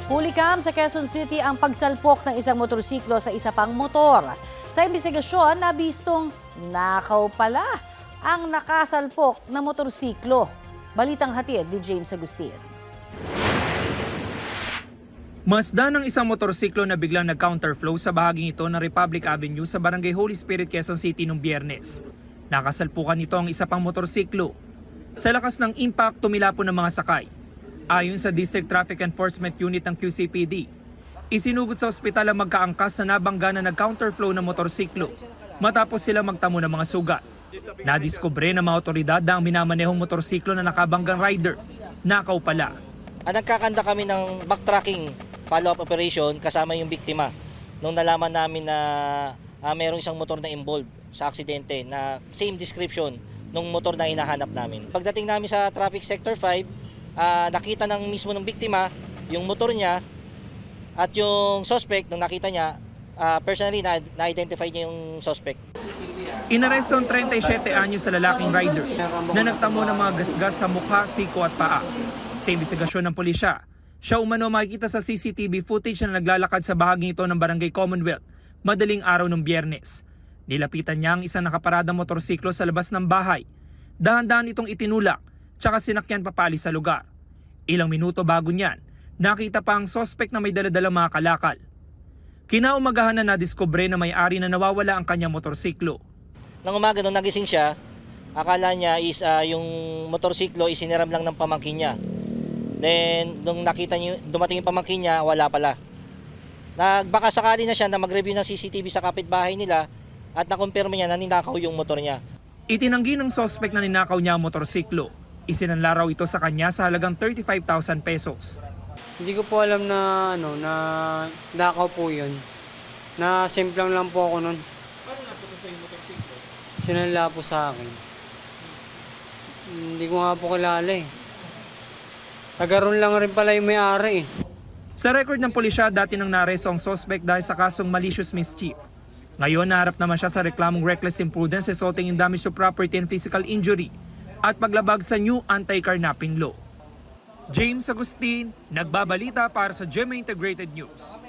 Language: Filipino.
Hulikam sa Quezon City ang pagsalpok ng isang motorsiklo sa isa pang motor. Sa investigasyon, nabistong nakaw pala ang nakasalpok na motorsiklo. Balitang hatid ni James Agustin. Masdan ng isang motorsiklo na biglang nag-counterflow sa bahaging ito ng Republic Avenue sa Barangay Holy Spirit, Quezon City noong Biyernes. Nakasalpukan nito ang isa pang motorsiklo. Sa lakas ng impact, tumilapon ng mga sakay. Ayon sa District Traffic Enforcement Unit ng QCPD, isinugod sa ospital ang magkaangkas na nabangga na nag-counterflow ng motorsiklo matapos sila magtamo ng mga sugat. Nadiskubre ng mga otoridad na ang minamanehong motorsiklo na nakabanggang rider, nakaw pala. Nagkakanda kami ng backtracking follow-up operation kasama yung biktima. Nung nalaman namin na mayroong isang motor na involved sa aksidente na same description nung motor na hinahanap namin. Pagdating namin sa Traffic Sector 5, nakita ng mismo ng biktima yung motor niya at yung suspect nung nakita niya, personally na-identify niya yung suspect. Inaresto ang 37 anyos sa lalaking rider na nagtamo ng mga gasgas sa mukha, siko at paa. Sa investigasyon ng pulisya, siya umano makikita sa CCTV footage na naglalakad sa bahaging ito ng Barangay Commonwealth madaling araw ng Biyernes. Nilapitan niya ang isang nakaparadang motorsiklo sa labas ng bahay. Dahan-dahan itong itinulak tsaka sinakyan papali sa lugar. Ilang minuto bago niyan, nakita pa ang suspect na may daladalang mga kalakal. Kinaumagahan na nadiskubre na may-ari na nawawala ang kanyang motorsiklo. Nang umaga nung nagising siya, akala niya is yung motorsiklo isiniram lang ng pamangkin niya. Then nung nakita niya, dumating yung pamangkin niya, wala pala. Nagbaka sakali na siya na mag-review ng CCTV sa kapitbahay nila at nakumpirma niya na ninakaw yung motor niya. Itinanggi ng suspect na ninakaw niya ang motorsiklo. Isinanla raw ito sa kanya sa halagang 35,000 pesos. Hindi ko po alam na na nakaw po 'yun. Na simplang lang po ako noon. Paano napunta sa yung motorsiklo? Sinanla po sa akin. Hindi ko nga po kilala eh. Tagaroon lang rin pala yung may-ari eh. Sa record ng pulisya, dati nang naresto ang suspect dahil sa kasong malicious mischief. Ngayon, naharap naman siya sa reklamong reckless imprudence resulting in damage to property and physical injury at paglabag sa new anti-carnapping law. James Agustin, nagbabalita para sa GMA Integrated News.